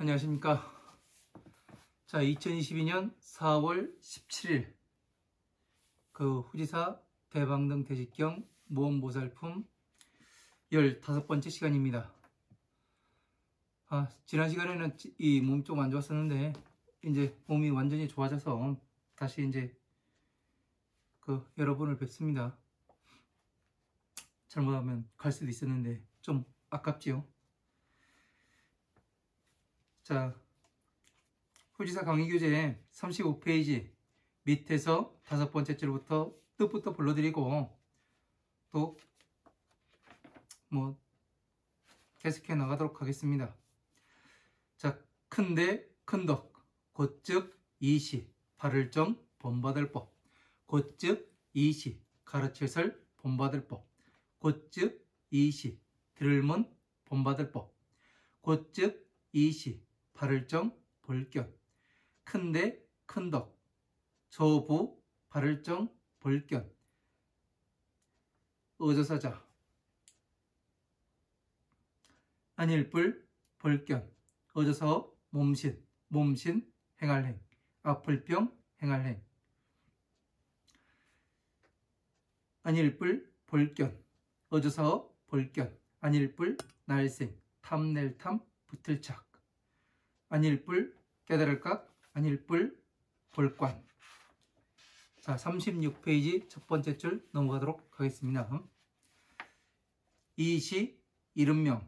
안녕하십니까. 자, 2022년 4월 17일 그 후지사 대방등 대직경 모험보살품 15번째 시간입니다. 지난 시간에는 이 몸이 좀 안 좋았었는데 이제 몸이 완전히 좋아져서 다시 이제 여러분을 뵙습니다. 잘못하면 갈 수도 있었는데 좀 아깝지요. 자, 후지사 강의교재 35페이지 밑에서 5번째 줄부터 뜻부터 불러드리고 또 계속해 나가도록 하겠습니다. 자, 큰데 큰덕 곧즉 이시 발을정 본받을 법 곧즉 이시 가르쳐설 본받을 법 곧즉 이시 들을문 본받을 법 곧즉 이시 발을정 볼견 큰데 큰덕 저부 발을정 볼견 어조사자 안일불 볼견 어조사어 몸신 행할행 아플병 행할행 안일불 볼견 어조사어 볼견 안일불 날생 탐낼탐 붙을착 안일불 깨달을각 안일불 볼관. 자, 36페이지 첫 번째 줄 넘어가도록 하겠습니다. 이시 이름명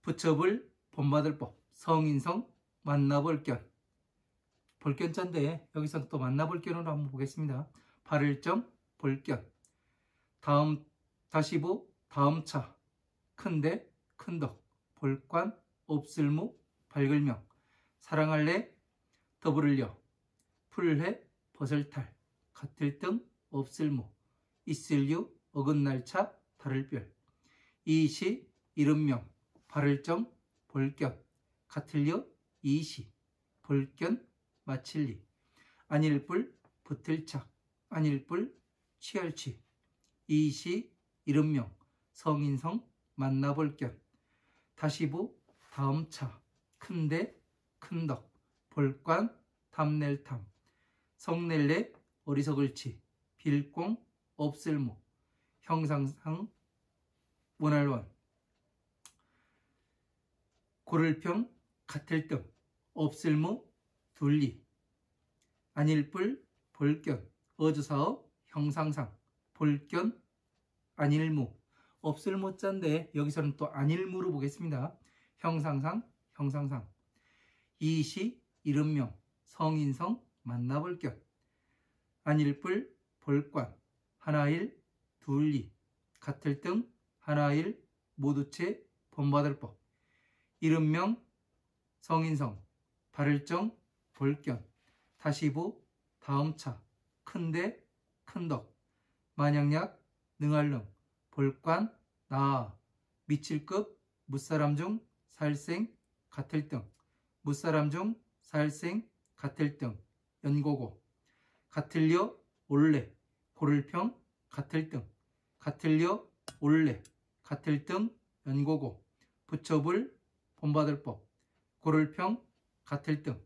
부처불 본받을 법 성인성 만나볼견 볼견자인데 여기서 또 만나볼견으로 한번 보겠습니다. 발을정 볼견 다시보 다음차 큰데 큰덕 볼관 없을무 밝을명 사랑할래 더불을려 풀해 벗을탈 같을등 없을무 있을유 어긋날차 다를별 이시 이름명 발을정 볼견 같을려 이시 볼견 마칠리 안일불 붙을착 안일불 취할취 이시 이름명 성인성 만나볼견 다시보 다음차 큰데 큰덕 볼관 탐낼탐 성낼래 어리석을치 빌공 없을무 형상상 원할원 고를평 같을등 없을무 둘리 안일불 볼견 어조사어 형상상 볼견 안일무 없을무자인데 여기서는 또 안일무로 보겠습니다. 형상상 이시 이름명 성인성 만나볼견 안일불 볼관 하나일 둘리 같을등 하나일 모두체 본받을 법 이름명 성인성 발을정 볼견 다시보 다음차 큰데 큰덕 만약약 능할능 볼관 나아 미칠급 무사람 중 살생 같을등 무사람 중 살생 같을등 연고고 같을려 올래 고를평 같을등 같을려 올래 같을등 연고고 부처불 본받을 법 고를평 같을등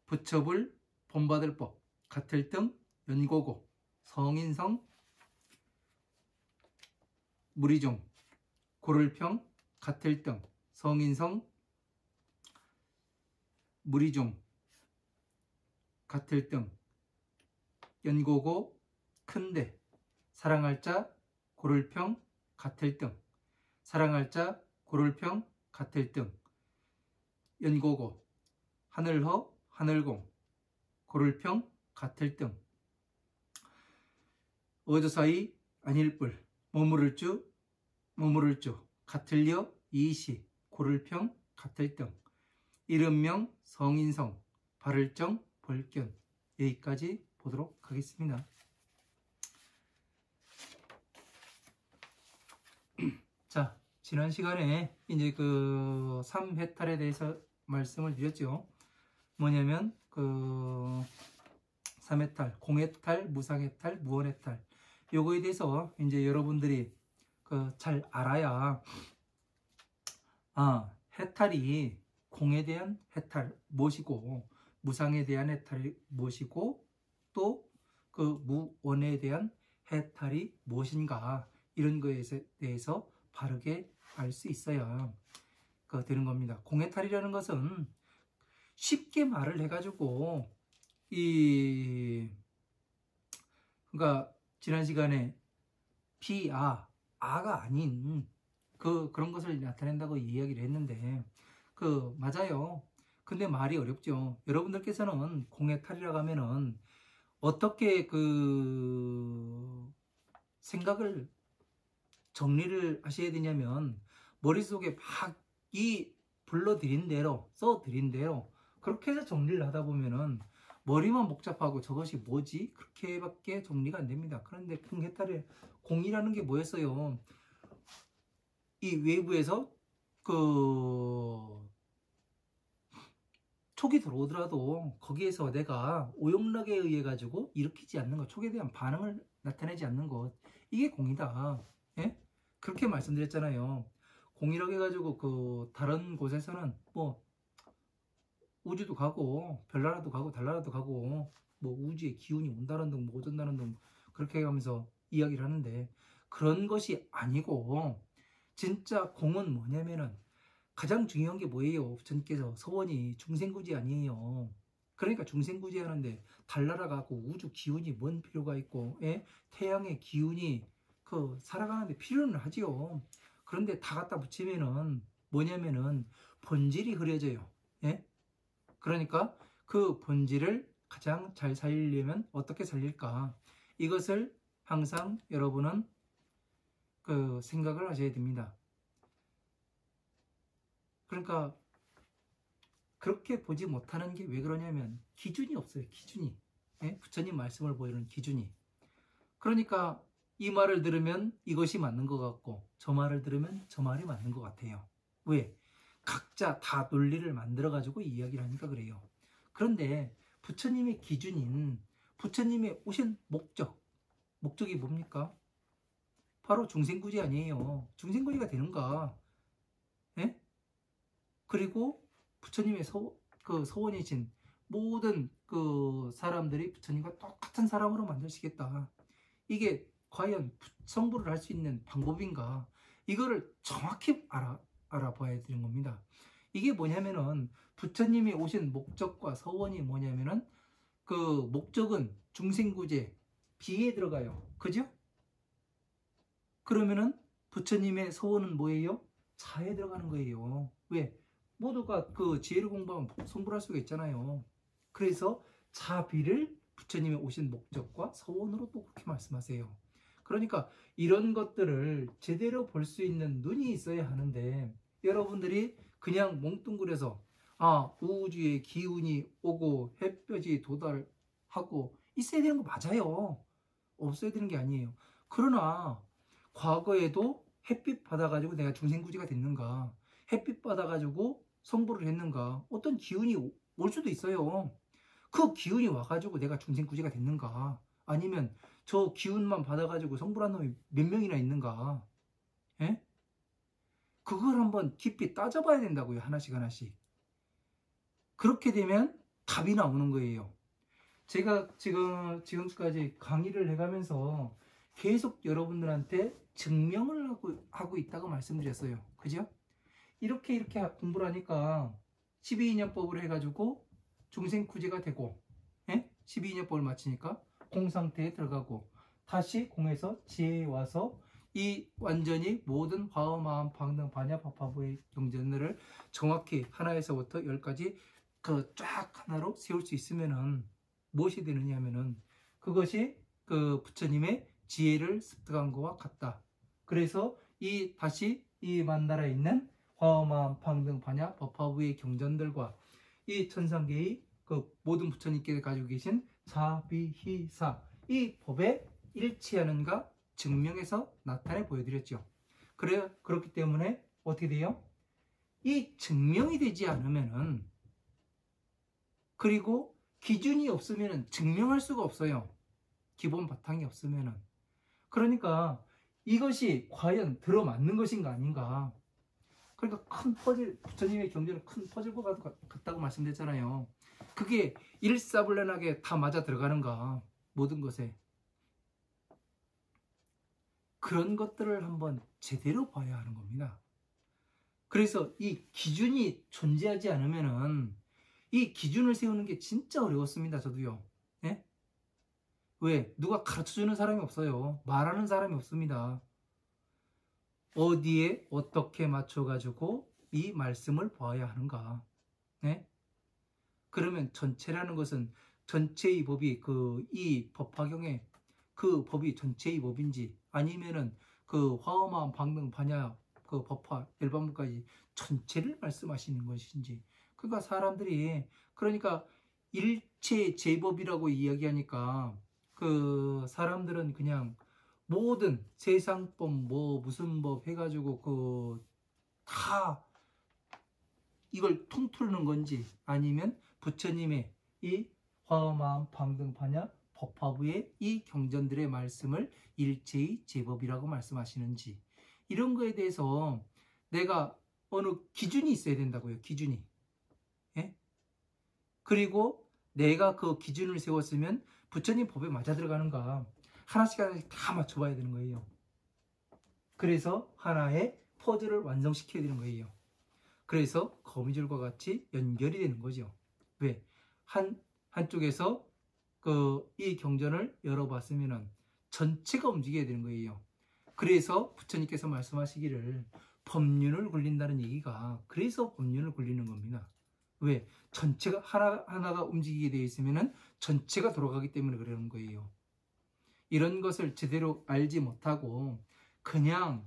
부처불 본받을 법 같을등 연고고 성인성 무리종 고를평 같을등 성인성 무리종 같을등 연고고 큰데 사랑할자 고를평 같을등 사랑할자 고를평 같을등 연고고 하늘허 하늘공 고를평 같을등 어조사이 안일불 머무를주 같을려 이시 고를평 같을등 이름명 성인성 발을정 볼견 여기까지 보도록 하겠습니다. 자, 지난 시간에 이제 3해탈에 대해서 말씀을 드렸죠. 뭐냐면 3해탈, 공해탈, 무상해탈, 무원해탈 요거에 대해서 이제 여러분들이 잘 알아야 해탈이 공에 대한 해탈 무엇이고 무상에 대한 해탈이 무엇이고 또 그 무원에 대한 해탈이 무엇인가 이런 거에 대해서 바르게 알 수 있어야 되는 겁니다. 공해탈이라는 것은 쉽게 말을 해가지고 그러니까 지난 시간에 아가 아닌 그런 것을 나타낸다고 이야기를 했는데 맞아요. 근데 말이 어렵죠. 여러분들께서는 공해탈이라고 하면은 어떻게 생각을 정리를 하셔야 되냐면 머릿속에 막 불러드린 대로 써드린 대로 그렇게 해서 정리를 하다 보면은 머리만 복잡하고 저것이 뭐지? 그렇게밖에 정리가 안 됩니다. 그런데 공이라는 게 뭐였어요? 이 외부에서 촉이 들어오더라도 거기에서 내가 오용락에 의해 가지고 일으키지 않는 것, 촉에 대한 반응을 나타내지 않는 것, 이게 공이다. 예? 그렇게 말씀드렸잖아요. 공이라고 해가지고 다른 곳에서는 뭐 우주도 가고 별나라도 가고 달나라도 가고 뭐 우주의 기운이 온다는 둥 못 온다는 둥 그렇게 하면서 이야기를 하는데 그런 것이 아니고 진짜 공은 뭐냐면은 가장 중요한 게 뭐예요? 부처님께서 서원이 중생구지 아니에요. 그러니까 중생구지 하는데 달나라 가고 우주 기운이 뭔 필요가 있고 태양의 기운이 살아가는데 필요는 하지요. 그런데 다 갖다 붙이면은 뭐냐면은 본질이 흐려져요. 예? 그러니까 그 본질을 가장 잘 살리려면 어떻게 살릴까? 이것을 항상 여러분은 생각을 하셔야 됩니다. 그러니까 그렇게 보지 못하는 게 왜 그러냐면 기준이 없어요. 기준이. 예? 부처님 말씀을 보이는 기준이. 그러니까 이 말을 들으면 이것이 맞는 것 같고 저 말을 들으면 저 말이 맞는 것 같아요. 왜? 각자 다 논리를 만들어가지고 이야기를 하니까 그래요. 그런데 부처님의 기준인 부처님의 오신 목적이 뭡니까? 바로 중생구지 아니에요. 중생구지가 되는가? 예? 그리고 부처님의 서원이신 모든 사람들이 부처님과 똑같은 사람으로 만드시겠다. 이게 과연 성불을 할 수 있는 방법인가? 이거를 정확히 알아봐야 되는 겁니다. 이게 뭐냐면은 부처님이 오신 목적과 서원이 뭐냐면은 목적은 중생구제 비에 들어가요. 그죠? 그러면은 부처님의 서원은 뭐예요? 자에 들어가는 거예요. 왜? 모두가 지혜를 공부하면 성불할 수가 있잖아요. 그래서 자비를 부처님이 오신 목적과 서원으로 또 그렇게 말씀하세요. 그러니까 이런 것들을 제대로 볼 수 있는 눈이 있어야 하는데 여러분들이 그냥 몽뚱그려서 우주의 기운이 오고 햇볕이 도달하고 있어야 되는 거 맞아요. 없어야 되는 게 아니에요. 그러나 과거에도 햇빛 받아가지고 내가 중생구지가 됐는가? 햇빛 받아가지고 성불을 했는가? 어떤 기운이 올 수도 있어요. 그 기운이 와가지고 내가 중생구지가 됐는가? 아니면 저 기운만 받아가지고 성불한 놈이 몇 명이나 있는가? 예? 그걸 한번 깊이 따져봐야 된다고요. 하나씩 하나씩. 그렇게 되면 답이 나오는 거예요. 제가 지금까지 강의를 해가면서 계속 여러분들한테 증명을 하고 있다고 말씀드렸어요. 그죠? 이렇게 공부를 하니까 12인연법을 해가지고 중생구제가 되고 12인연법을 마치니까 공상태에 들어가고 다시 공에서 지혜에 와서 이 완전히 모든 화엄, 마음, 방등, 반야, 법화부의 경전들을 정확히 하나에서부터 10까지 쫙 하나로 세울 수 있으면은 무엇이 되느냐 하면은 그것이 부처님의 지혜를 습득한 것과 같다. 그래서 다시 이 만나라에 있는 화엄, 방등, 반야, 법화부의 경전들과 이 천상계의 모든 부처님께서 가지고 계신 자비희사 이 법에 일치하는가 증명해서 나타내 보여드렸죠. 그렇기 때문에 어떻게 돼요? 이 증명이 되지 않으면은 그리고 기준이 없으면은 증명할 수가 없어요. 기본 바탕이 없으면은. 그러니까 이것이 과연 들어맞는 것인가 아닌가. 그러니까 큰 퍼즐, 부처님의 경전은 큰 퍼즐과 같다고 말씀드렸잖아요. 그게 일사불란하게 다 맞아 들어가는가, 모든 것에. 그런 것들을 한번 제대로 봐야 하는 겁니다. 그래서 이 기준이 존재하지 않으면은 이 기준을 세우는 게 진짜 어려웠습니다. 저도요. 예? 왜? 누가 가르쳐주는 사람이 없어요. 말하는 사람이 없습니다. 어디에 어떻게 맞춰가지고 이 말씀을 봐야 하는가. 예? 그러면 전체라는 것은 전체의 법이 이 법화경에 그 법이 전체의 법인지 아니면은 그 화엄한 방명 반야 그 법화 열반부까지 전체를 말씀하시는 것인지. 그러니까 사람들이 그러니까 일체 제법이라고 이야기하니까 그 사람들은 그냥 모든 세상법 뭐 무슨 법 해가지고 그 다 이걸 통틀는 건지 아니면 부처님의 이 화엄한 방등 반야 법화부의 이 경전들의 말씀을 일체의 제법이라고 말씀하시는지, 이런 거에 대해서 내가 어느 기준이 있어야 된다고요. 기준이. 예? 그리고 내가 그 기준을 세웠으면 부처님 법에 맞아 들어가는가 하나씩 하나씩 다 맞춰봐야 되는 거예요. 그래서 하나의 퍼즐을 완성시켜야 되는 거예요. 그래서 거미줄과 같이 연결이 되는 거죠. 왜? 한쪽에서 이 경전을 열어봤으면 전체가 움직여야 되는 거예요. 그래서 부처님께서 말씀하시기를 법륜을 굴린다는 얘기가 그래서 법륜을 굴리는 겁니다. 왜? 전체가 하나가 움직이게 되어 있으면 전체가 돌아가기 때문에 그러는 거예요. 이런 것을 제대로 알지 못하고 그냥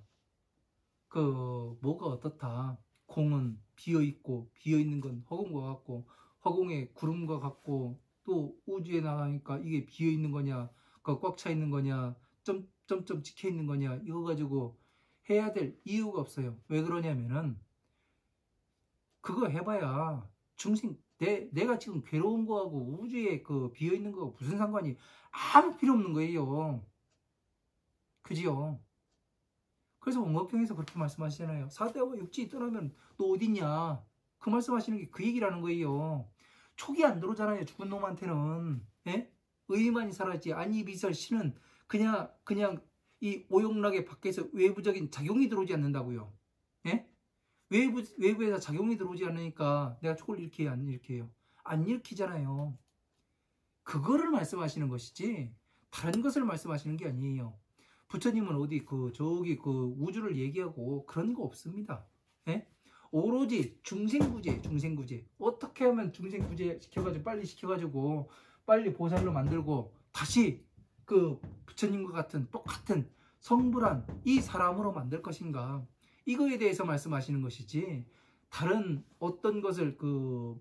뭐가 어떻다. 공은 비어있고 비어있는 건 허공과 같고 허공에 구름과 같고 또 우주에 나가니까 이게 비어있는 거냐 꽉 차 있는 거냐 점점 찍혀 있는 거냐 이거 가지고 해야 될 이유가 없어요. 왜 그러냐면은 그거 해봐야 중생 내가 지금 괴로운 거하고 우주에 비어있는 거하고 무슨 상관이 아무 필요 없는 거예요. 그지요? 그래서 원각경에서 그렇게 말씀하시잖아요. 사대와 육지 떠나면 너 어딨냐? 그 말씀하시는 게 그 얘기라는 거예요. 촉이 안 들어오잖아요. 죽은 놈한테는. 예? 의만이 살았지. 아니 비설 신은 그냥 이 오용락의 밖에서 외부적인 작용이 들어오지 않는다고요. 예? 외부에서 작용이 들어오지 않으니까 내가 촉을 일으켜요? 안 일으켜요? 안 일으키잖아요. 그거를 말씀하시는 것이지 다른 것을 말씀하시는 게 아니에요. 부처님은 어디 저기 우주를 얘기하고 그런 거 없습니다. 예? 오로지 중생구제 어떻게 하면 중생구제 시켜가지고 빨리 시켜가지고 빨리 보살로 만들고 다시 부처님과 같은 똑같은 성불한 이 사람으로 만들 것인가, 이거에 대해서 말씀하시는 것이지 다른 어떤 것을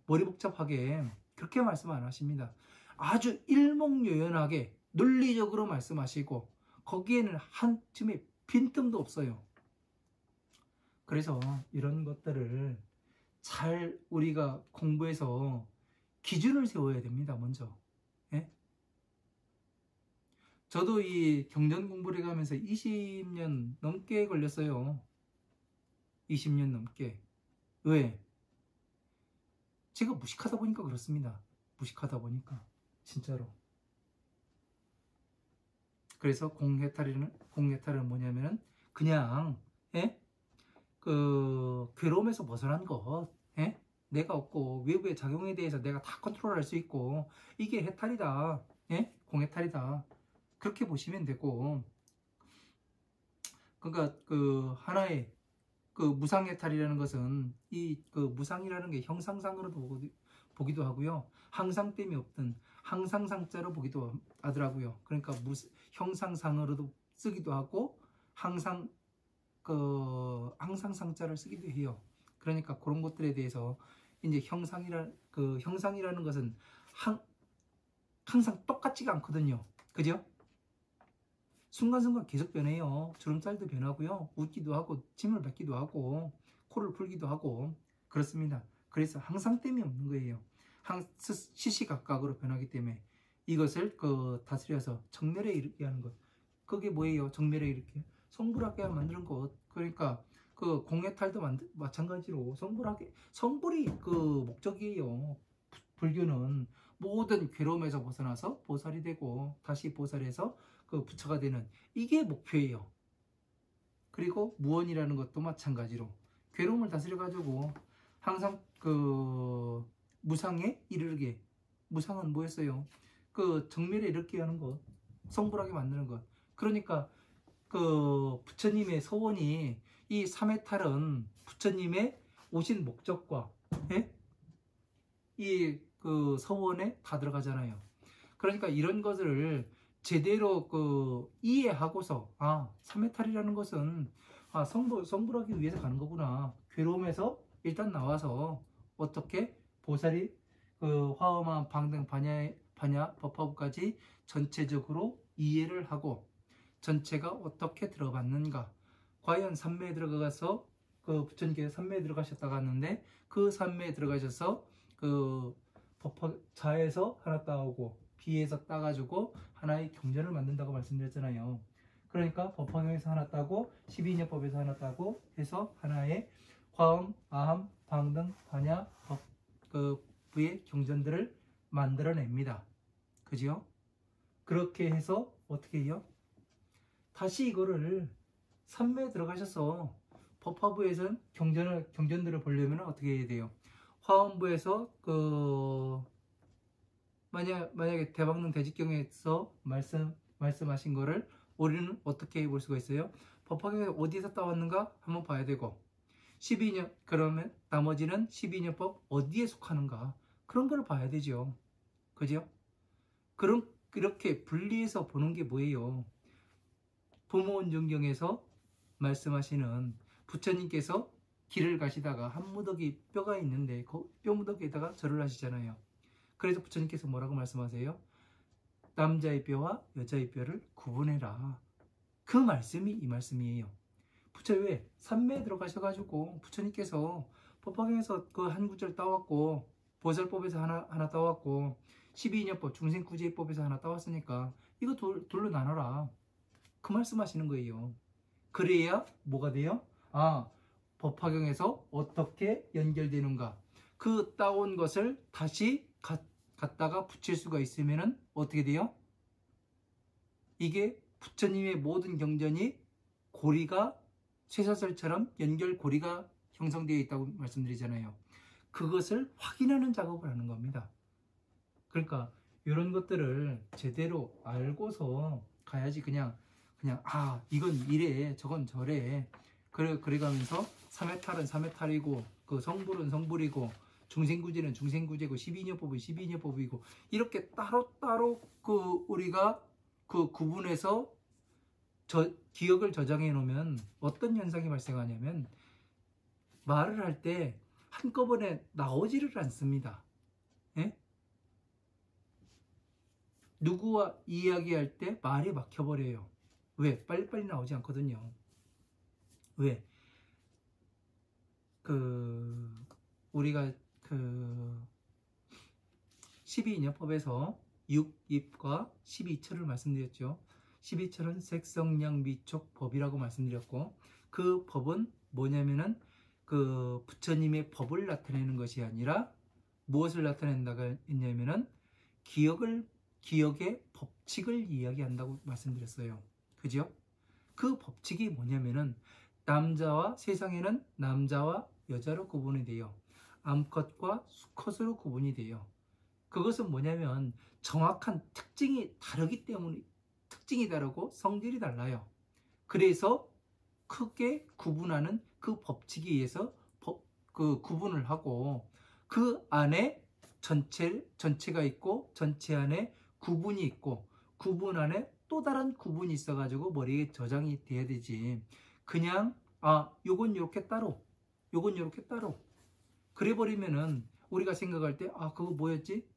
머리 복잡하게 그렇게 말씀 안 하십니다. 아주 일목요연하게 논리적으로 말씀하시고 거기에는 한 틈의 빈틈도 없어요. 그래서 이런 것들을 잘 우리가 공부해서 기준을 세워야 됩니다. 먼저. 예? 저도 이 경전 공부를 해가면서 20년 넘게 걸렸어요. 20년 넘게. 왜? 제가 무식하다 보니까 그렇습니다. 무식하다 보니까. 진짜로. 그래서 공해탈은 뭐냐면은 그냥 괴로움에서 벗어난 것, 내가 없고 외부의 작용에 대해서 내가 다 컨트롤할 수 있고 이게 해탈이다, 공해탈이다, 그렇게 보시면 되고, 그러니까 하나의 무상해탈이라는 것은 무상이라는 게 형상상으로도 보기도 하고요, 항상됨이 없든 항상상자로 보기도 하더라고요. 그러니까 형상상으로도 쓰기도 하고 항상상자를 쓰기도 해요. 그러니까 그런 것들에 대해서 이제 형상이라는 것은 항상 똑같지가 않거든요. 그죠? 순간순간 계속 변해요. 주름살도 변하고요, 웃기도 하고 침을 뱉기도 하고 코를 풀기도 하고 그렇습니다. 그래서 항상됨이 없는 거예요. 시시각각으로 변하기 때문에 이것을 다스려서 정멸에 이르게 하는 것. 그게 뭐예요? 정멸에 이르게 성불하게 만드는 것. 그러니까 그 공해탈도 마찬가지로 성불이 그 목적이에요. 불교는 모든 괴로움에서 벗어나서 보살이 되고 다시 보살해서 그 부처가 되는 이게 목표예요. 그리고 무언이라는 것도 마찬가지로 괴로움을 다스려 가지고 항상 그 무상에 이르게, 무상은 뭐였어요? 그 정멸에 이르게 하는 것, 성불하게 만드는 것. 그러니까 그 부처님의 서원이 이 삼해탈은 부처님의 오신 목적과 예? 이 그 서원에 다 들어가잖아요. 그러니까 이런 것을 제대로 그 이해하고서 삼해탈이라는 것은 성불하기 위해서 가는 거구나. 괴로움에서 일단 나와서 어떻게 보살이 그 화엄한 방등 반야 법화부까지 전체적으로 이해를 하고 전체가 어떻게 들어갔는가. 과연 삼매에 들어가서 그 부처님께서 삼매에 들어가셨다고 하는데 그 삼매에 들어가셔서 그 자에서 하나 따오고 비에서 따가지고 하나의 경전을 만든다고 말씀드렸잖아요. 그러니까 법화경에서 하나 따고 12인연법에서 하나 따고 해서 하나의 화엄, 아함, 방등, 반야, 부의 경전들을 만들어냅니다. 그죠? 그렇게 해서 어떻게 해요? 다시 이거를 삼매에 들어가셔서 법화부에서는 경전들을 보려면 어떻게 해야 돼요? 화엄부에서 만약에 대박능 대직경에서 말씀하신 거를 우리는 어떻게 볼 수가 있어요? 법화경에서 어디서 따왔는가 한번 봐야 되고 12년 그러면 나머지는 12년법 어디에 속하는가 그런 걸 봐야 되죠. 그죠? 그렇게 분리해서 보는 게 뭐예요? 부모원정경에서 말씀하시는 부처님께서 길을 가시다가 한 무더기 뼈가 있는데 그 뼈 무더기에다가 절을 하시잖아요. 그래서 부처님께서 뭐라고 말씀하세요? 남자의 뼈와 여자의 뼈를 구분해라. 그 말씀이 이 말씀이에요. 부처님 왜? 삼매에 들어가셔가지고 부처님께서 법화경에서 그 한 구절 따왔고 보살법에서 하나 따왔고 12인연법 중생구제법에서 하나 따왔으니까 이거 둘로 나눠라. 그 말씀하시는 거예요. 그래야 뭐가 돼요? 법화경에서 어떻게 연결되는가. 그 따온 것을 다시 갖다가 붙일 수가 있으면 어떻게 돼요? 이게 부처님의 모든 경전이 고리가 쇠사슬처럼 연결 고리가 형성되어 있다고 말씀드리잖아요. 그것을 확인하는 작업을 하는 겁니다. 그러니까 이런 것들을 제대로 알고서 가야지 그냥 이건 이래 저건 저래 그래가면서 삼해탈은 삼해탈이고 그 성불은 성불이고 중생구제는 중생구제고 12인연법은 12인연법이고 이렇게 따로따로 그 우리가 그 구분해서 기억을 저장해 놓으면 어떤 현상이 발생하냐면 말을 할 때 한꺼번에 나오지를 않습니다. 예? 누구와 이야기할 때 말이 막혀버려요. 왜? 빨리빨리 나오지 않거든요. 왜? 우리가 12인연법에서 6입과 12철을 말씀드렸죠. 12철은 색성량 미촉 법이라고 말씀드렸고 그 법은 뭐냐면은 그 부처님의 법을 나타내는 것이 아니라 무엇을 나타낸다고 했냐면은 기억의 법칙을 이야기한다고 말씀드렸어요. 그죠? 그 법칙이 뭐냐면은 세상에는 남자와 여자로 구분이 돼요. 암컷과 수컷으로 구분이 돼요. 그것은 뭐냐면 정확한 특징이 다르기 때문에 특징이 다르고 성질이 달라요. 그래서 크게 구분하는 그 법칙에 의해서 그 구분을 하고 그 안에 전체가 있고 전체 안에 구분이 있고 구분 안에 또 다른 구분이 있어가지고 머리에 저장이 돼야 되지. 그냥 요건 요렇게 따로 요건 요렇게 따로 그래 버리면은 우리가 생각할 때 그거 뭐였지?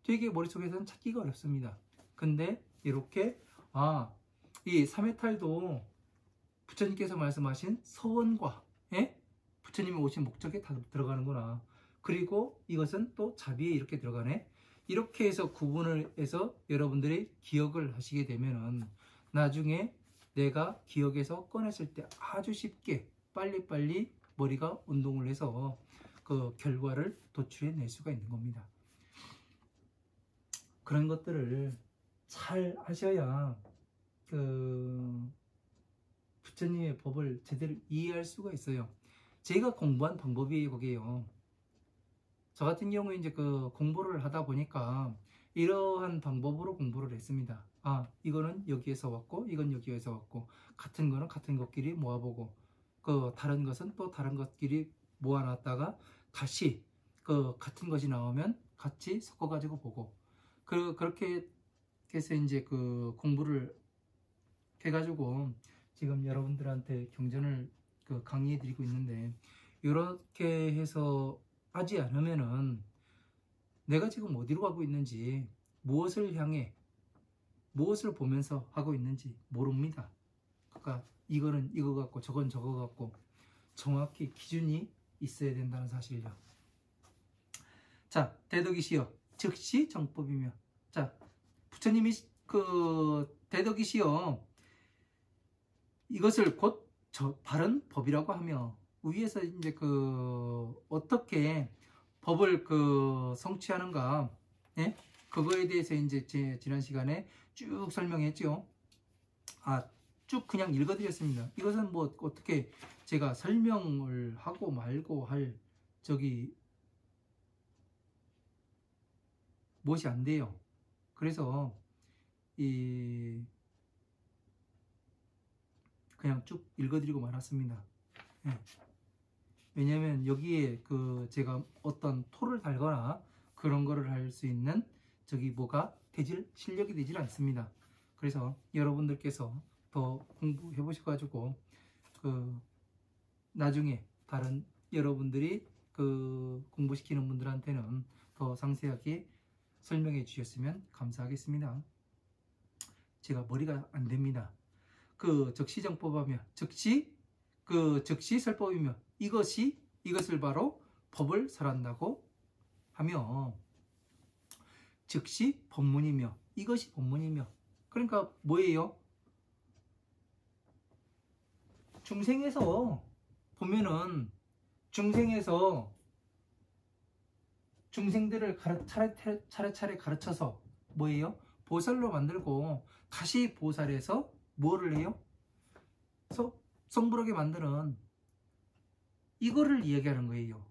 되게 머릿속에서는 찾기가 어렵습니다. 근데 이렇게 이 삼해탈도 부처님께서 말씀하신 서원과 부처님이 오신 목적에 다 들어가는구나. 그리고 이것은 또 자비에 이렇게 들어가네. 이렇게 해서 구분을 해서 여러분들이 기억을 하시게 되면은 나중에 내가 기억에서 꺼냈을 때 아주 쉽게 빨리빨리 머리가 운동을 해서 그 결과를 도출해낼 수가 있는 겁니다. 그런 것들을 잘 하셔야 그 부처님의 법을 제대로 이해할 수가 있어요. 제가 공부한 방법이 그게요. 저 같은 경우에 이제 그 공부를 하다 보니까 이러한 방법으로 공부를 했습니다. 아, 이거는 여기에서 왔고, 이건 여기에서 왔고, 같은 거는 같은 것끼리 모아보고, 그 다른 것은 또 다른 것끼리 모아놨다가 다시 그 같은 것이 나오면 같이 섞어가지고 보고, 그렇게 해서 이제 그 공부를 해가지고 지금 여러분들한테 경전을 그 강의해 드리고 있는데, 이렇게 해서 하지 않으면은 내가 지금 어디로 가고 있는지, 무엇을 향해 무엇을 보면서 하고 있는지 모릅니다. 그러니까 이거는 이거 같고 저건 저거 같고 정확히 기준이 있어야 된다는 사실이요. 자, 대덕이시여 즉시 정법이며, 자, 부처님이 그 대덕이시여 이것을 곧 바른 법이라고 하며, 위에서 이제 그 어떻게 법을 그 성취하는가, 예? 그거에 대해서 이제 제 지난 시간에 쭉 설명했죠. 아, 쭉 그냥 읽어드렸습니다. 이것은 뭐 어떻게 제가 설명을 하고 말고 할 저기 무엇이 안 돼요. 그래서 그냥 쭉 읽어드리고 말았습니다. 예. 왜냐면 여기에 그 제가 어떤 토를 달거나 그런 거를 할 수 있는 저기 뭐가 실력이 되질 않습니다. 그래서 여러분들께서 더 공부해 보셔가지고 그 나중에 다른 여러분들이 그 공부시키는 분들한테는 더 상세하게 설명해 주셨으면 감사하겠습니다. 제가 머리가 안 됩니다. 그 적시정법하며 적시설법이며 이것을 바로 법을 설한다고 하며, 즉시 법문이며 이것이 법문이며, 그러니까 뭐예요? 중생에서 보면은 중생들을 차례차례 가르쳐서 뭐예요? 보살로 만들고 다시 보살에서 뭐를 해요? 성불하게 만드는 이거를 이야기하는 거예요.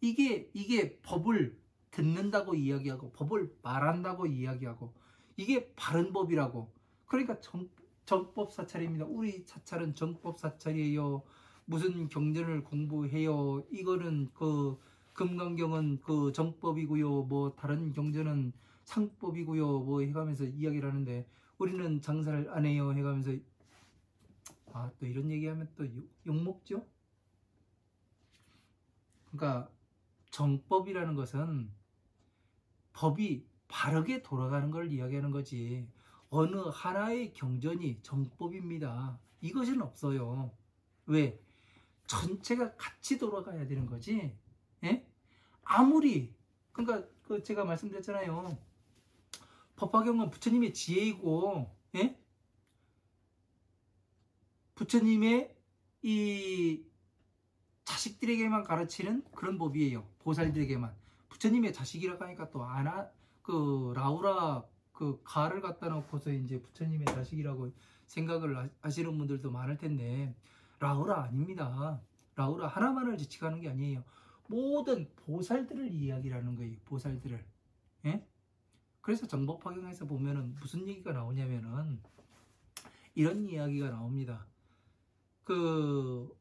이게 법을 듣는다고 이야기하고 법을 말한다고 이야기하고 이게 바른 법이라고. 그러니까 정법 사찰입니다. 우리 사찰은 정법 사찰이에요. 무슨 경전을 공부해요. 이거는 그 금강경은 그 정법이고요. 뭐 다른 경전은 상법이고요. 뭐 해가면서 이야기를 하는데 우리는 장사를 안 해요. 해가면서 또 이런 얘기하면 또 욕먹죠. 그러니까 정법이라는 것은 법이 바르게 돌아가는 걸 이야기하는 거지, 어느 하나의 경전이 정법입니다 이것은 없어요. 왜? 전체가 같이 돌아가야 되는 거지. 예? 아무리 그러니까 그 제가 말씀드렸잖아요. 법화경은 부처님의 지혜이고, 예? 부처님의 이 자식들에게만 가르치는 그런 법이에요. 보살들에게만. 부처님의 자식이라고 하니까 또 그 라우라 그 가를 갖다 놓고서 이제 부처님의 자식이라고 생각을 하시는 분들도 많을 텐데, 라우라 아닙니다. 라우라 하나만을 지칭하는 게 아니에요. 모든 보살들을 이야기하는 거예요. 보살들을. 예? 그래서 정법화경에서 보면은 무슨 얘기가 나오냐면은 이런 이야기가 나옵니다. 그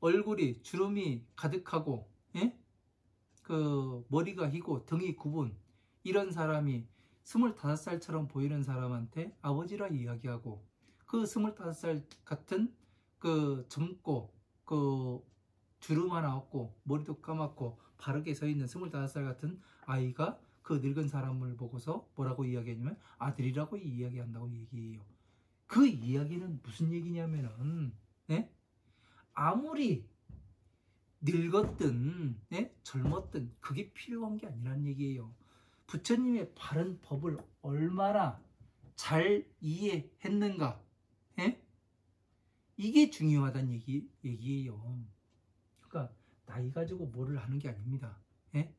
얼굴이 주름이 가득하고, 예? 그 머리가 희고 등이 굽은 이런 사람이 25살처럼 보이는 사람한테 아버지라 이야기하고, 그 25살 같은 그 젊고 그 주름 하나 없고 머리도 까맣고 바르게 서 있는 25살 같은 아이가 그 늙은 사람을 보고서 뭐라고 이야기하냐면 아들이라고 이야기한다고 얘기해요. 그 이야기는 무슨 얘기냐면은, 예? 아무리 늙었든, 예? 젊었든 그게 필요한 게 아니라는 얘기예요. 부처님의 바른 법을 얼마나 잘 이해했는가, 예? 이게 중요하다는 얘기예요. 그러니까 나이 가지고 뭐를 하는 게 아닙니다. 예?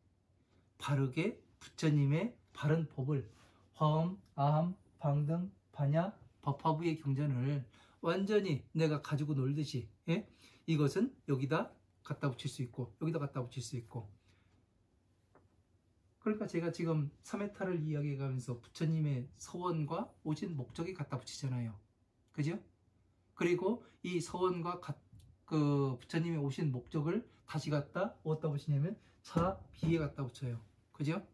바르게 부처님의 바른 법을 화엄, 아함, 방등, 반야, 법화부의 경전을 완전히 내가 가지고 놀듯이 예? 이것은 여기다 갖다 붙일 수 있고 여기다 갖다 붙일 수 있고 그러니까 제가 지금 삼회타를 이야기해 가면서 부처님의 서원과 오신 목적에 갖다 붙이잖아요. 그죠? 그리고 이 서원과 그 부처님의 오신 목적을 다시 갖다 어디다 붙이냐면 자, 비에 갖다 붙여요. 그죠?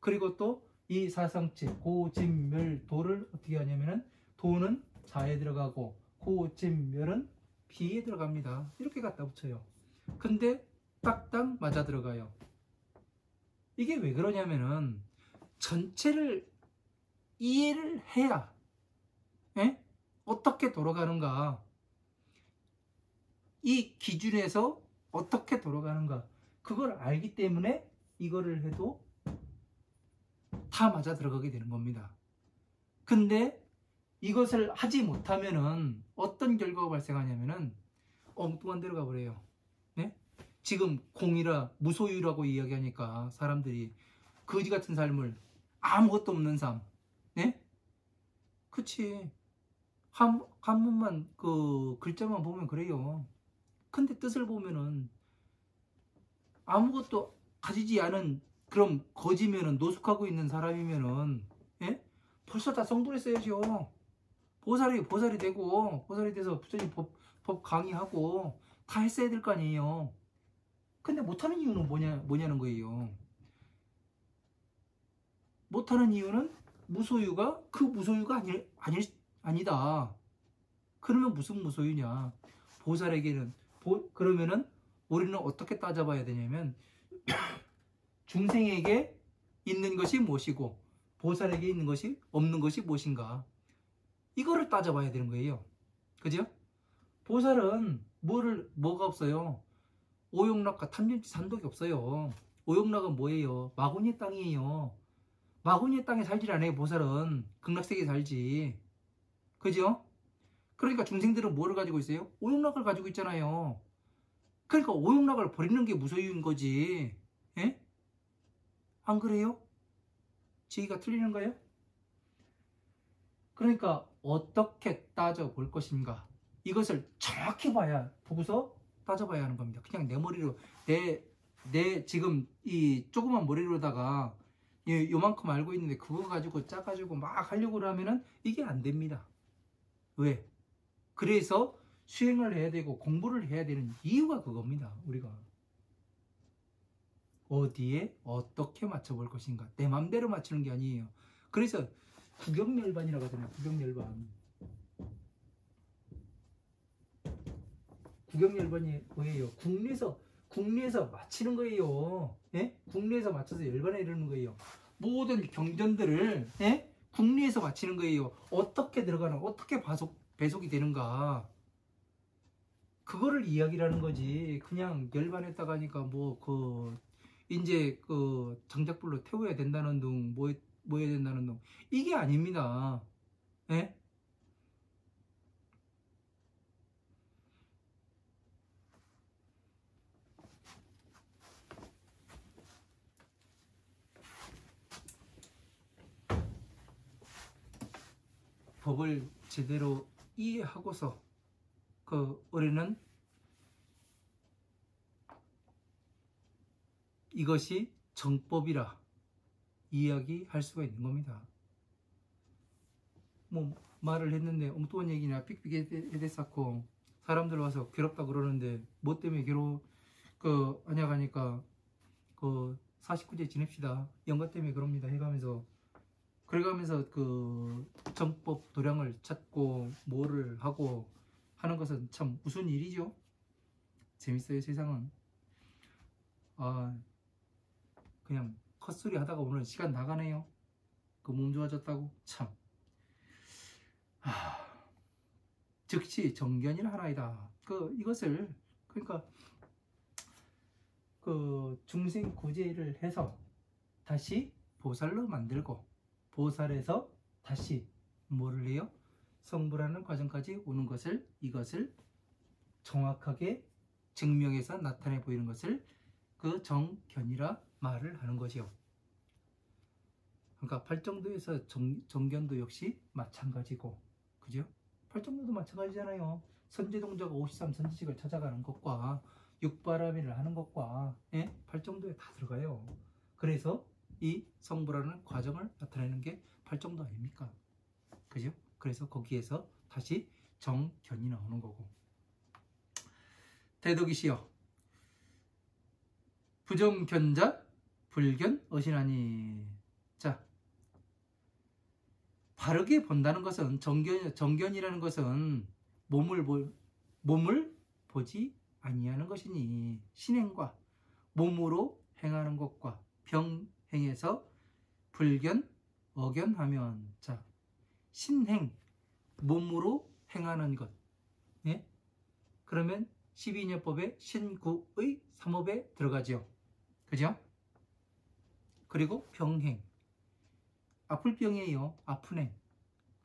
그리고 또 이 사성체 고진멸도를 어떻게 하냐면은 도는 자에 들어가고 고진멸은 비에 들어갑니다. 이렇게 갖다 붙여요. 근데 딱딱 맞아 들어가요. 이게 왜 그러냐면은 전체를 이해를 해야 예? 어떻게 돌아가는가 이 기준에서 어떻게 돌아가는가 그걸 알기 때문에 이거를 해도 다 맞아 들어가게 되는 겁니다. 근데 이것을 하지 못하면은 어떤 결과가 발생하냐면은 엉뚱한 데로 가버려요. 네? 지금 공이라 무소유라고 이야기하니까 사람들이 거지 같은 삶을 아무것도 없는 삶, 네? 그치? 한문만 그 글자만 보면 그래요. 근데 뜻을 보면은 아무것도 가지지 않은 그럼 거지면은 노숙하고 있는 사람이면은 예? 벌써 다 성불했어야죠. 보살이 되고 보살이 돼서 부처님 법 강의하고 다 했어야 될 거 아니에요. 근데 못하는 이유는 뭐냐는 거예요. 못하는 이유는 무소유가 그 무소유가 아니다. 그러면 무슨 무소유냐? 보살에게는 그러면은 우리는 어떻게 따져봐야 되냐면 중생에게 있는 것이 무엇이고 보살에게 있는 것이 없는 것이 무엇인가 이거를 따져봐야 되는 거예요. 그죠? 보살은 뭐가 없어요? 오용락과 탐진치 산독이 없어요. 오용락은 뭐예요? 마구니의 땅이에요. 마구니의 땅에 살질 않아요. 보살은 극락세계에 살지. 그죠? 그러니까 중생들은 뭐를 가지고 있어요? 오용락을 가지고 있잖아요. 그러니까 오용락을 버리는 게 무소유인 거지. 예? 안 그래요? 제의가 틀리는가요? 그러니까 어떻게 따져볼 것인가 이것을 정확히 보고서 따져봐야 하는 겁니다. 그냥 내 머리로 내 지금 이 조그만 머리로다가 요만큼 알고 있는데 그거 가지고 짜가지고 막 하려고 하면은 이게 안 됩니다. 왜? 그래서 수행을 해야 되고 공부를 해야 되는 이유가 그겁니다. 우리가 어디에 어떻게 맞춰볼 것인가 내 맘대로 맞추는 게 아니에요. 그래서 구경열반이라고 하잖아요. 구경열반이 뭐예요? 국내에서 맞히는 거예요. 예? 국내에서 맞춰서 열반에 이르는 거예요. 모든 경전들을 예? 국내에서 맞히는 거예요. 어떻게 들어가나 어떻게 배속이 되는가 그거를 이야기를 하는 거지. 그냥 열반했다가 하니까 뭐 이제 장작불로 태워야 된다는 둥 뭐 해야 된다는 둥 이게 아닙니다. 예? 법을 제대로 이해하고서 우리는 이것이 정법이라 이야기할 수가 있는 겁니다. 뭐 말을 했는데 엉뚱한 얘기나 삑삑해댔었고 사람들 와서 괴롭다 그러는데 뭐 때문에 아냐 가니까 49제 지냅시다 영가 때문에 그럽니다 해가면서 그래가면서 정법 도량을 찾고 뭐를 하고 하는 것은 참 무슨 일이죠. 재밌어요. 세상은 그냥 헛소리 하다가 오늘 시간 나가네요. 몸 좋아졌다고 참 즉시 정견이라 하나이다. 이것을 그러니까 중생 구제를 해서 다시 보살로 만들고 보살에서 다시 뭐를 해요? 성불하는 과정까지 오는 것을 이것을 정확하게 증명해서 나타내 보이는 것을 그 정견이라 말을 하는 거지요. 그러니까 팔정도에서 정견도 역시 마찬가지고, 그죠? 팔정도도 마찬가지잖아요. 선제동자가 53선지식을 찾아가는 것과 육바라밀을 하는 것과 팔정도에 다 들어가요. 그래서 이 성불하는 과정을 나타내는 게 팔정도 아닙니까? 그죠? 그래서 거기에서 다시 정견이 나오는 거고. 대덕이시여 부정견자 불견 어신하니. 자, 바르게 본다는 것은 정견이라는 것은 몸을 보지 아니하는 것이니 신행과 몸으로 행하는 것과 병행해서 불견 어견하면. 자, 신행 몸으로 행하는 것. 예? 그러면 12녀법의 신구의 3업에 들어가죠. 그죠? 그리고 병행. 아플 병이에요. 아픈 행.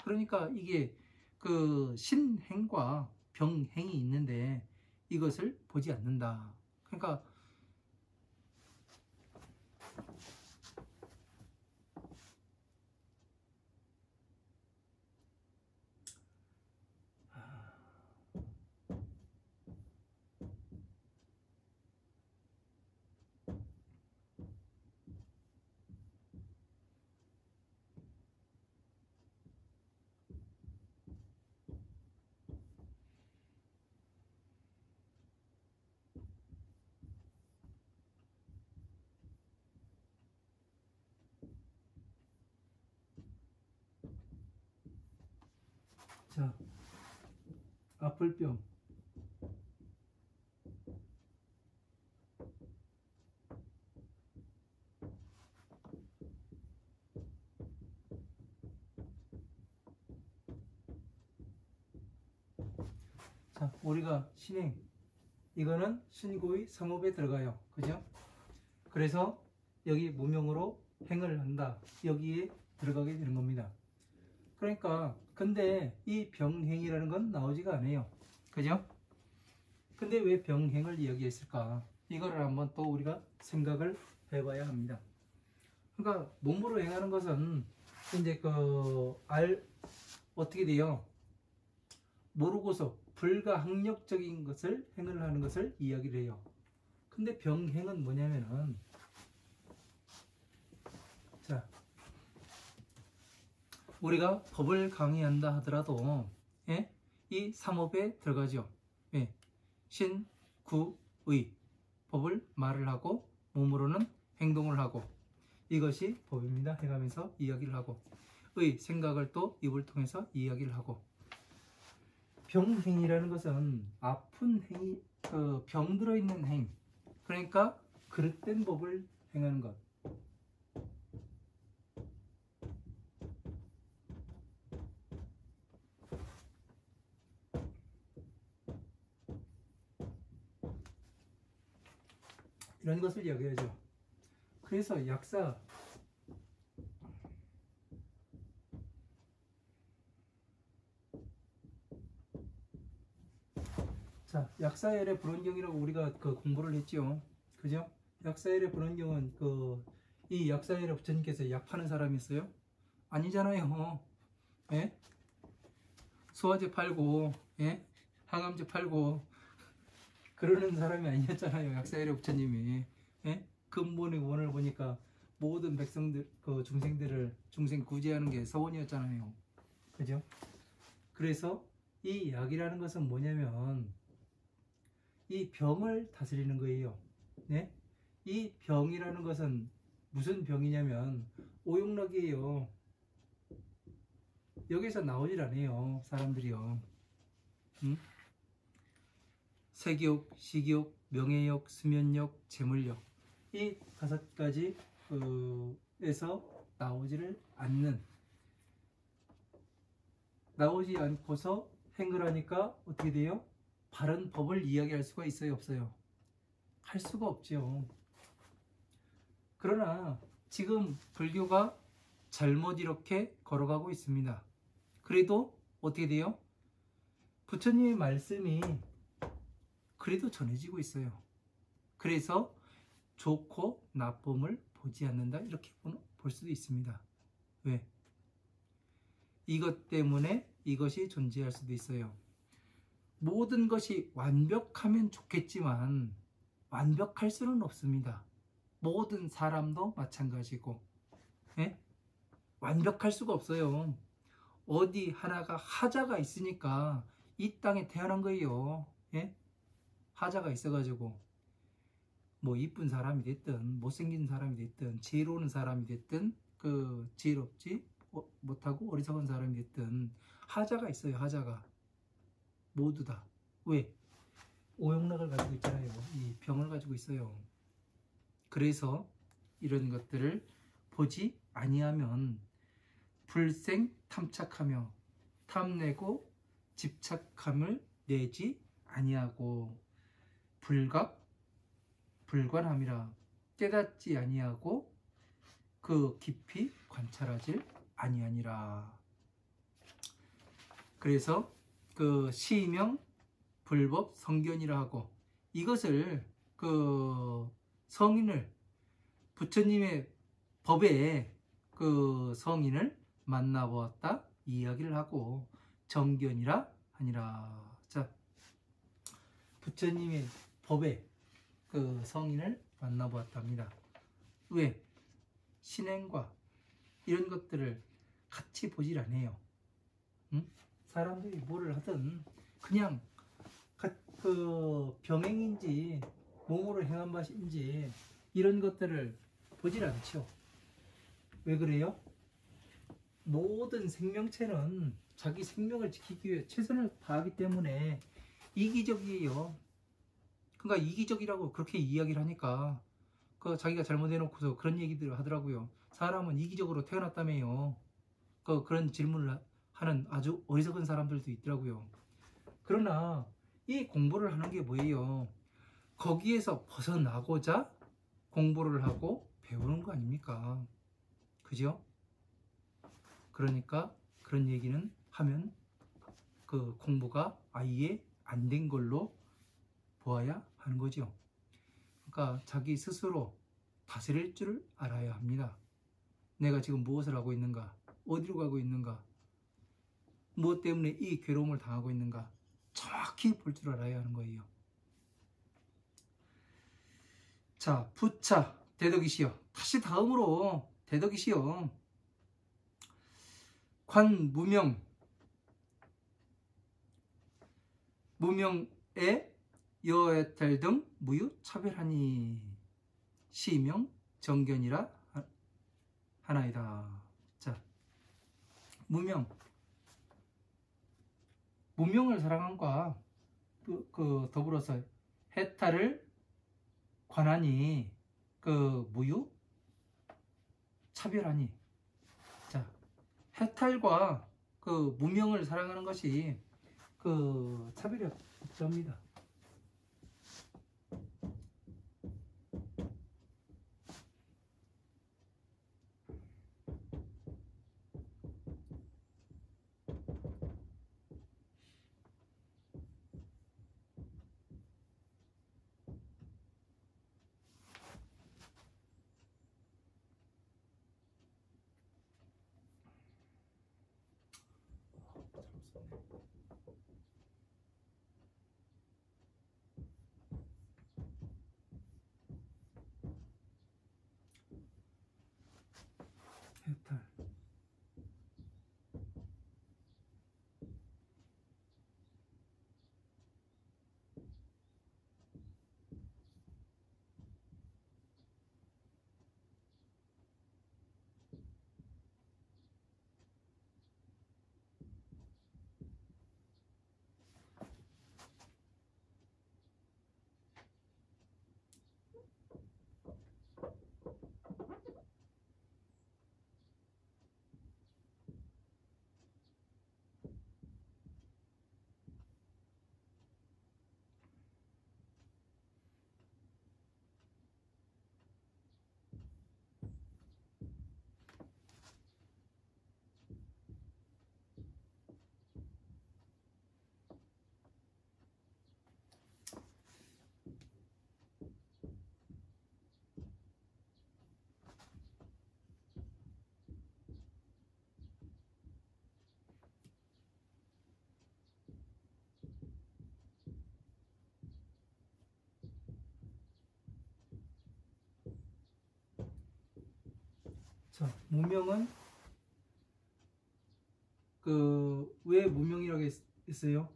그러니까 이게 그 신행과 병행이 있는데 이것을 보지 않는다. 그러니까 자, 아플 병. 자, 우리가 신행, 이거는 신고의 3업에 들어가요. 그죠? 그래서 여기 무명으로 행을 한다. 여기에 들어가게 되는 겁니다. 그러니까 근데 이 병행이라는 건 나오지가 않아요. 그죠? 근데 왜 병행을 이야기했을까? 이거를 한번 또 우리가 생각을 해봐야 합니다. 그러니까 몸으로 행하는 것은 이제 어떻게 돼요? 모르고서 불가항력적인 것을 행을 하는 것을 이야기를 해요. 근데 병행은 뭐냐면은, 자, 우리가 법을 강의한다 하더라도 이 3업에 들어가죠. 신, 구, 의. 법을 말을 하고 몸으로는 행동을 하고, 이것이 법입니다 해가면서 이야기를 하고, 의 생각을 또 입을 통해서 이야기를 하고. 병행이라는 것은 아픈 행위, 병 들어있는 행, 그러니까 그릇된 법을 행하는 것. 이런 것을 이야기하죠. 그래서 약사열의 불원경이라고 우리가 공부를 했죠. 그죠? 약사열의 불원경은 이 약사열의 부처님께서 약 파는 사람이 있어요? 아니잖아요. 소화제 팔고, 항암제 팔고 그러는 사람이 아니었잖아요. 약사열의 부처님이. 근본의 원을 보니까 모든 백성들, 중생 구제하는 게 서원이었잖아요. 그죠? 그래서 이 약이라는 것은 뭐냐면 이 병을 다스리는 거예요. 이 병이라는 것은 무슨 병이냐면 오용락이에요. 여기서 나오질 않아요, 사람들이요. 색욕, 식욕, 명예욕, 수면욕, 재물욕, 이 5가지에서 나오지 않고서 행을 하니까 어떻게 돼요? 바른 법을 이야기할 수가 있어요, 없어요? 할 수가 없죠. 그러나 지금 불교가 잘못 이렇게 걸어가고 있습니다. 그래도 어떻게 돼요? 부처님의 말씀이 그래도 전해지고 있어요. 그래서 좋고 나쁨을 보지 않는다 이렇게 볼 수도 있습니다. 왜? 이것 때문에 이것이 존재할 수도 있어요. 모든 것이 완벽하면 좋겠지만 완벽할 수는 없습니다. 모든 사람도 마찬가지고, 예? 완벽할 수가 없어요. 어디 하나가 하자가 있으니까 이 땅에 태어난 거예요. 예? 하자가 있어가지고 뭐 이쁜 사람이 됐든 못생긴 사람이 됐든 지혜로운 사람이 됐든 그 지혜롭지 못하고 어리석은 사람이 됐든 하자가 있어요. 하자가 모두 다. 왜? 오용락을 가지고 있잖아요. 이 병을 가지고 있어요. 그래서 이런 것들을 보지 아니하면 불생 탐착하며 탐내고 집착함을 내지 아니하고 불관함이라 깨닫지 아니하고 그 깊이 관찰하질 아니하니라. 그래서 그 시명 불법 성견이라 하고 이것을 그 성인을 부처님의 법에 그 성인을 만나보았다 이야기를 하고 정견이라 하니라. 자, 부처님의 법에 그 성인을 만나보았답니다. 왜? 신행과 이런 것들을 같이 보질 않아요. 응? 사람들이 뭐를 하든 그냥 그 병행인지 몸으로 행한 것인지 이런 것들을 보질 않죠. 왜 그래요? 모든 생명체는 자기 생명을 지키기 위해 최선을 다하기 때문에 이기적이에요. 그러니까 이기적이라고 그렇게 이야기를 하니까 그 자기가 잘못해놓고서 그런 얘기들을 하더라고요. 사람은 이기적으로 태어났다며요. 그런 질문을 하는 아주 어리석은 사람들도 있더라고요. 그러나 이 공부를 하는 게 뭐예요? 거기에서 벗어나고자 공부를 하고 배우는 거 아닙니까? 그죠? 그러니까 그런 얘기는 하면 그 공부가 아예 안 된 걸로 보아야 하는 거죠. 그러니까 자기 스스로 다스릴 줄 알아야 합니다. 내가 지금 무엇을 하고 있는가? 어디로 가고 있는가? 무엇 때문에 이 괴로움을 당하고 있는가? 정확히 볼 줄 알아야 하는 거예요. 자, 부차 대덕이시여. 다시 다음으로 대덕이시여. 관 무명에 여해탈 등 무유 차별하니 시명 정견이라 하나이다. 자, 무명을 사랑함과 그 더불어서 해탈을 관하니 그 무유 차별하니. 자, 해탈과 그 무명을 사랑하는 것이 그 차별이 없답니다. 해탈. 자, 무명은 왜 무명이라고 했어요?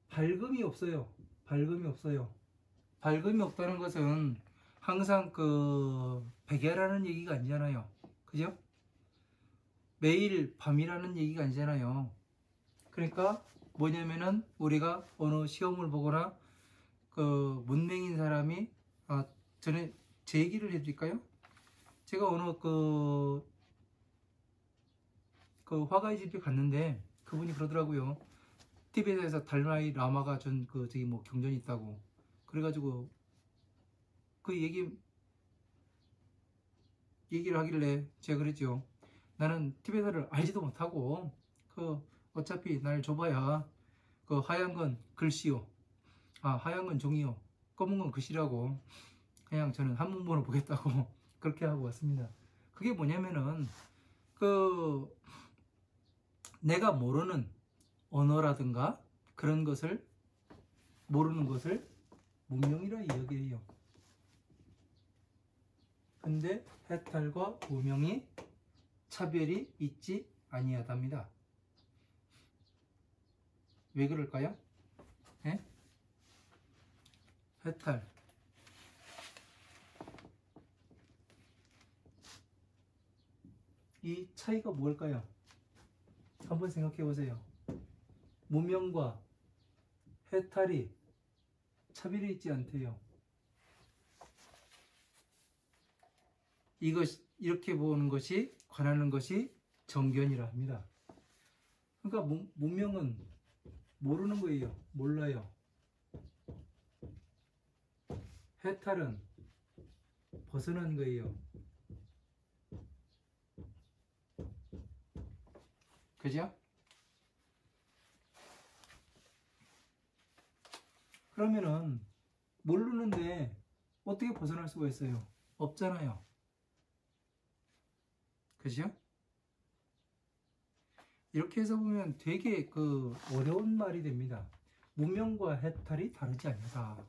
밝음이 없어요. 밝음이 없어요. 밝음이 없다는 것은 항상 백야라는 얘기가 아니잖아요. 그죠? 매일 밤이라는 얘기가 아니잖아요. 그러니까 뭐냐면은 우리가 어느 시험을 보거나 문맹인 사람이 전에 제 얘기를 해드릴까요? 제가 어느 화가의 집에 갔는데 그분이 그러더라고요. 티베트에서 달라이 라마가 저기 뭐 경전이 있다고. 그래가지고 그 얘기를 하길래 제가 그랬죠. 나는 티베트를 알지도 못하고 어차피 날 줘봐야 하얀 건 글씨요. 하얀 건 종이요. 검은 건 글씨라고. 그냥 저는 한문본을 보겠다고 그렇게 하고 왔습니다. 그게 뭐냐면은 내가 모르는 언어라든가 그런 것을 모르는 것을 무명이라 이야기해요. 근데 해탈과 무명이 차별이 있지 아니하답니다. 왜 그럴까요? 예? 해탈 이 차이가 뭘까요? 한번 생각해 보세요. 무명과 해탈이 차별이 있지 않대요. 이렇게 보는 것이 관하는 것이 정견이라 합니다. 그러니까 무명은 모르는 거예요. 몰라요. 해탈은 벗어난 거예요. 그죠? 그러면은 모르는데 어떻게 벗어날 수가 있어요? 없잖아요. 그죠? 이렇게 해서 보면 되게 어려운 말이 됩니다. 무명과 해탈이 다르지 않다.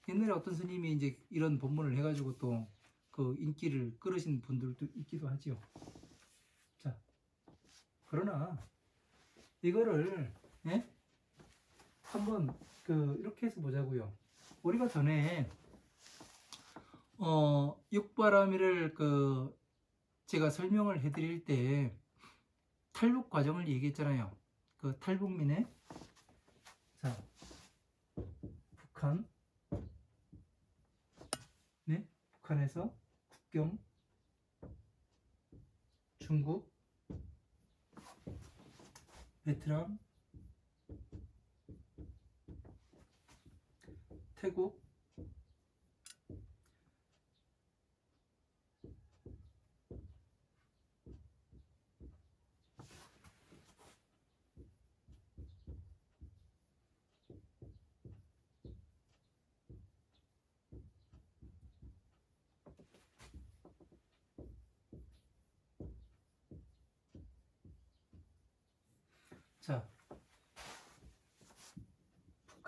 옛날에 어떤 스님이 이제 이런 본문을 해가지고 또 인기를 끌으신 분들도 있기도 하죠. 자, 그러나 이거를 한번 이렇게 해서 보자고요. 우리가 전에 육바라밀을 제가 설명을 해드릴 때 탈북 과정을 얘기했잖아요. 탈북민의 북한에서 국경, 중국, 베트남, 태국,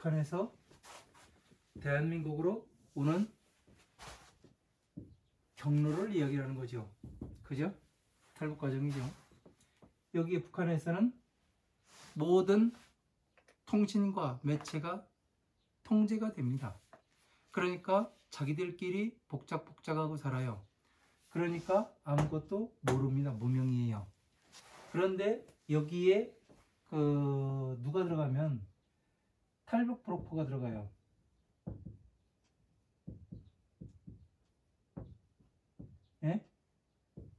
북한에서 대한민국으로 오는 경로를 이야기하는 거죠. 그죠? 탈북 과정이죠. 여기 북한에서는 모든 통신과 매체가 통제가 됩니다. 그러니까 자기들끼리 복작복작하고 살아요. 그러니까 아무것도 모릅니다. 무명이에요. 그런데 여기에 누가 들어가면 탈북 브로커가 들어가요. 예?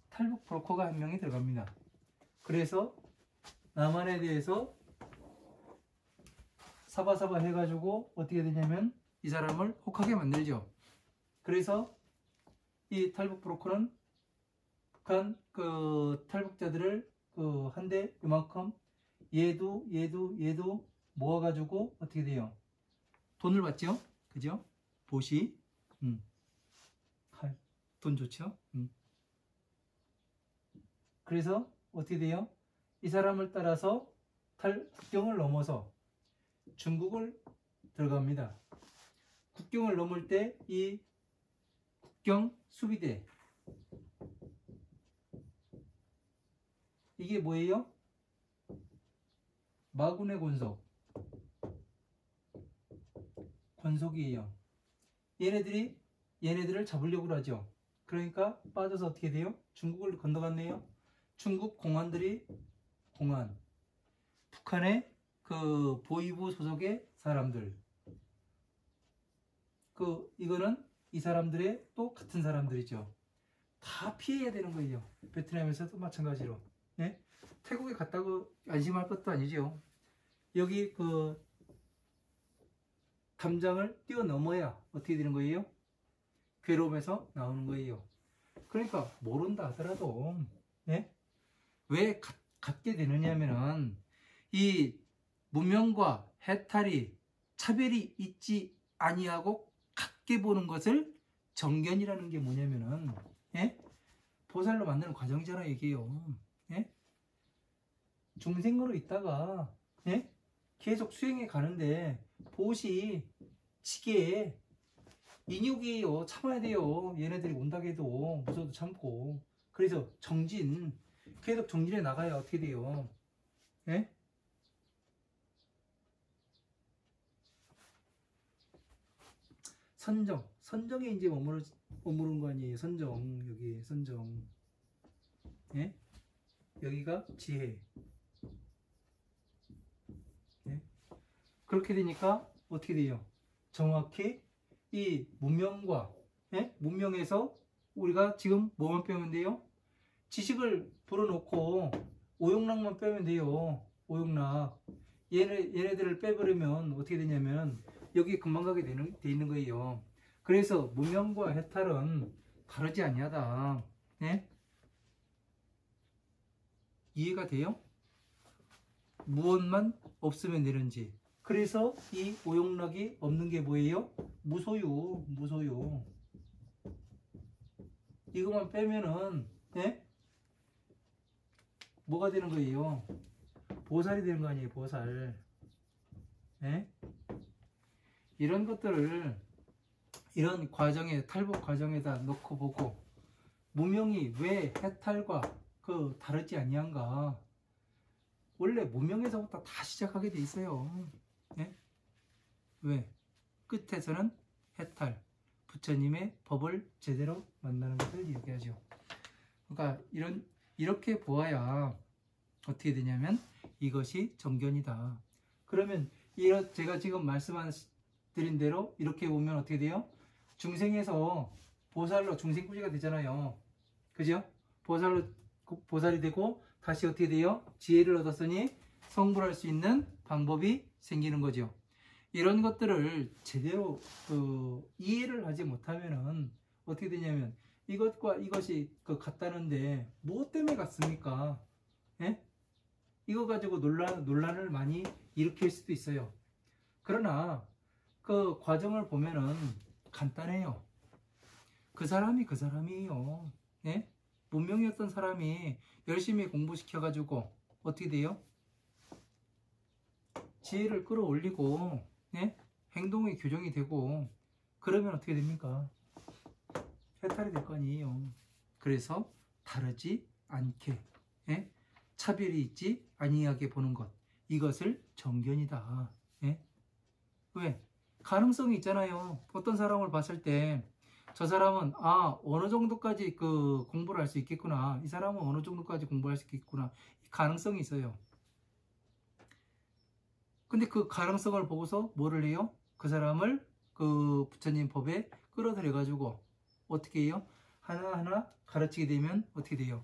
탈북 브로커가 한 명이 들어갑니다. 그래서 남한에 대해서 사바사바 해가지고 어떻게 되냐면 이 사람을 혹하게 만들죠. 그래서 이 탈북 브로커는 북한 탈북자들을 한데 이만큼 얘도 모아가지고 어떻게 돼요? 돈을 받죠? 그죠? 보시. 돈 좋죠? 그래서 어떻게 돼요? 이 사람을 따라서 국경을 넘어서 중국을 들어갑니다. 국경을 넘을 때 이 국경 수비대 이게 뭐예요? 마군의 권속이에요. 얘네들을 잡으려고 하죠. 그러니까 빠져서 어떻게 돼요? 중국을 건너갔네요. 중국 공안들이 북한의 그 보위부 소속의 사람들, 이거는 이 사람들의 또 같은 사람들이죠. 다 피해야 되는 거예요. 베트남에서도 마찬가지로. 네? 태국에 갔다고 안심할 것도 아니죠. 여기 그 담장을 뛰어넘어야 어떻게 되는 거예요? 괴로움에서 나오는 거예요. 그러니까 모른다 하더라도, 네? 왜 갖게 되느냐면은 이 문명과 해탈이 차별이 있지 아니하고 같게 보는 것을 정견이라는 게 뭐냐면은, 예? 보살로 만드는 과정이잖아 이게요. 예? 중생으로 있다가, 예? 계속 수행해 가는데 보시 지게 인육이에요. 참아야 돼요. 얘네들이 온다고 해도 무서워도 참고. 그래서 계속 정진해 나가야 어떻게 돼요? 예? 선정에 이제 머무른 거 아니에요. 여기 선정. 예? 여기가 지혜. 예? 그렇게 되니까 어떻게 돼요? 정확히 이 문명과, 예? 문명에서 우리가 지금 뭐만 빼면 돼요? 지식을 불어놓고 오용락만 빼면 돼요. 오용락. 얘네들을 빼버리면 어떻게 되냐면 여기 금방 가게 돼 있는 거예요. 그래서 문명과 해탈은 다르지 아니하다. 예? 이해가 돼요? 무엇만 없으면 되는지. 그래서 이 오용락이 없는 게 뭐예요? 무소유. 이것만 빼면은, 예? 뭐가 되는 거예요? 보살이 되는 거 아니에요? 보살. 예? 이런 것들을 이런 과정에, 탈복 과정에다 놓고 보고 무명이 왜 해탈과 다르지 아니한가? 원래 무명에서부터 다 시작하게 돼 있어요. 예? 왜? 끝에서는 해탈, 부처님의 법을 제대로 만나는 것을 얘기하죠. 그러니까 이렇게 보아야 어떻게 되냐면 이것이 정견이다. 그러면 제가 지금 말씀드린 대로 이렇게 보면 어떻게 돼요? 중생에서 보살로 중생구지가 되잖아요. 그죠? 보살이 되고 다시 어떻게 돼요? 지혜를 얻었으니 성불할 수 있는 방법이 생기는 거죠. 이런 것들을 제대로 이해를 하지 못하면은 어떻게 되냐면 이것과 이것이 같다는데 무엇 때문에 같습니까? 예? 이거 가지고 논란을 많이 일으킬 수도 있어요. 그러나 그 과정을 보면은 간단해요. 그 사람이 그 사람이에요. 예? 문명이었던 사람이 열심히 공부시켜가지고 어떻게 돼요? 지혜를 끌어올리고, 예? 행동이 교정이 되고, 그러면 어떻게 됩니까? 해탈이 될 거 아니에요. 그래서 다르지 않게, 예? 차별이 있지 아니하게 보는 것, 이것을 정견이다. 예? 왜? 가능성이 있잖아요. 어떤 사람을 봤을 때 저 사람은 어느 정도까지 공부를 할 수 있겠구나, 이 사람은 어느 정도까지 공부할 수 있겠구나, 가능성이 있어요. 근데 그 가능성을 보고서 뭐를 해요? 그 사람을 부처님 법에 끌어들여 가지고 어떻게 해요? 하나하나 가르치게 되면 어떻게 돼요?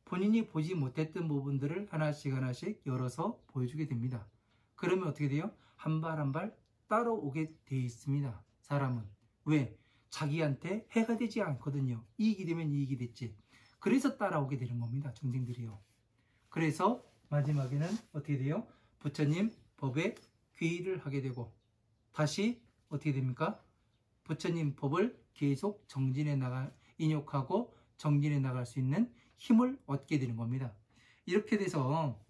본인이 보지 못했던 부분들을 하나씩 열어서 보여주게 됩니다. 그러면 어떻게 돼요? 한 발 한 발 따라오게 돼 있습니다. 사람은. 왜? 자기한테 해가 되지 않거든요. 이익이 되면 이익이 됐지. 그래서 따라오게 되는 겁니다. 중생들이요. 그래서 마지막에는 어떻게 돼요? 부처님 법에 귀의를 하게 되고 다시 어떻게 됩니까? 부처님 법을 계속 인욕하고 정진해 나갈 수 있는 힘을 얻게 되는 겁니다. 이렇게 돼서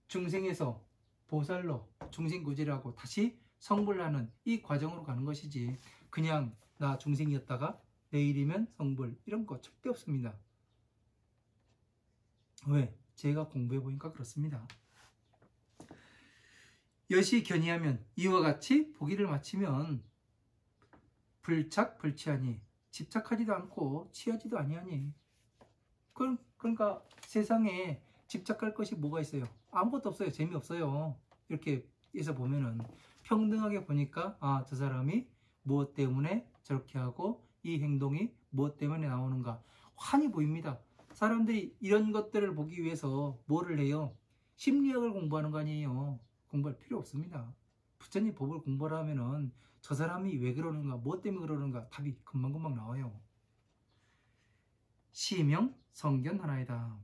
중생에서 보살로 중생구지라고 다시 성불하는 이 과정으로 가는 것이지, 그냥 나 중생이었다가 내일이면 성불 이런 거 절대 없습니다. 왜? 제가 공부해 보니까 그렇습니다. 여시 견이하면 이와 같이 보기를 마치면 불착 불취하니 집착하지도 않고 취하지도 아니하니. 그러니까 세상에 집착할 것이 뭐가 있어요? 아무것도 없어요. 재미없어요. 이렇게 해서 보면은 평등하게 보니까 아, 저 사람이 무엇 때문에 저렇게 하고 이 행동이 무엇 때문에 나오는가 환히 보입니다. 사람들이 이런 것들을 보기 위해서 뭐를 해요? 심리학을 공부하는 거 아니에요. 공부할 필요 없습니다. 부처님 법을 공부를 하면은 저 사람이 왜 그러는가, 무엇 때문에 그러는가 답이 금방금방 나와요. 시명 성견 하나이다.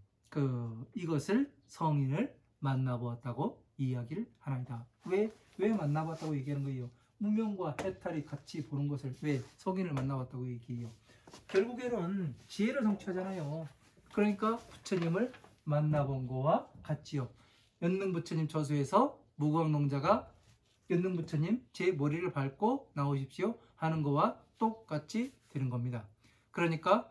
이것을 성인을 만나보았다고 이야기를 하나이다. 왜 만나봤다고 얘기하는 거예요? 무명과 해탈이 같이 보는 것을 왜 성인을 만나봤다고 얘기해요? 결국에는 지혜를 성취하잖아요. 그러니까 부처님을 만나본 거와 같지요. 연능부처님 저수에서 무광농자가 연능부처님 제 머리를 밟고 나오십시오 하는 거와 똑같이 되는 겁니다. 그러니까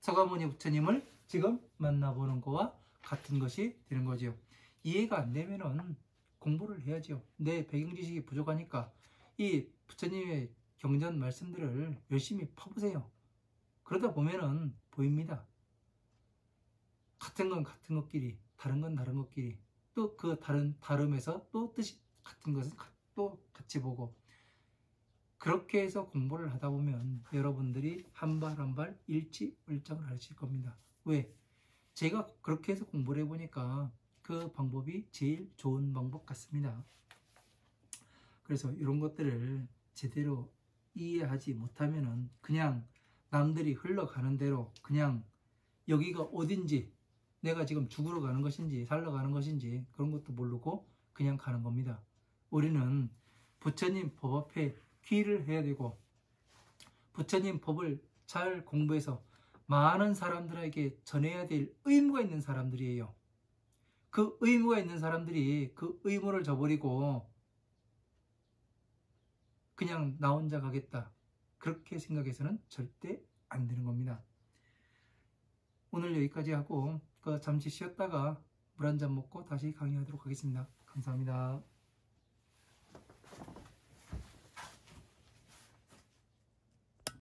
서가모니 부처님을 지금 만나보는 거와 같은 것이 되는 거죠. 이해가 안 되면은 공부를 해야죠. 내 배경 지식이 부족하니까 이 부처님의 경전 말씀들을 열심히 퍼보세요. 그러다 보면은 보입니다. 같은 건 같은 것끼리, 다른 건 다른 것끼리, 또 그 다름에서 또 뜻이 같은 것은 또 같이 보고, 그렇게 해서 공부를 하다 보면 여러분들이 한 발 한 발 일치월장을 하실 겁니다. 왜? 제가 그렇게 해서 공부를 해보니까 그 방법이 제일 좋은 방법 같습니다. 그래서 이런 것들을 제대로 이해하지 못하면은 그냥 남들이 흘러가는 대로 그냥 여기가 어딘지, 내가 지금 죽으러 가는 것인지 살러 가는 것인지 그런 것도 모르고 그냥 가는 겁니다. 우리는 부처님 법 앞에 귀를 해야 되고 부처님 법을 잘 공부해서 많은 사람들에게 전해야 될 의무가 있는 사람들이에요. 그 의무가 있는 사람들이 그 의무를 저버리고 그냥 나 혼자 가겠다, 그렇게 생각해서는 절대 안 되는 겁니다. 오늘 여기까지 하고 잠시 쉬었다가 물 한 잔 먹고 다시 강의하도록 하겠습니다. 감사합니다.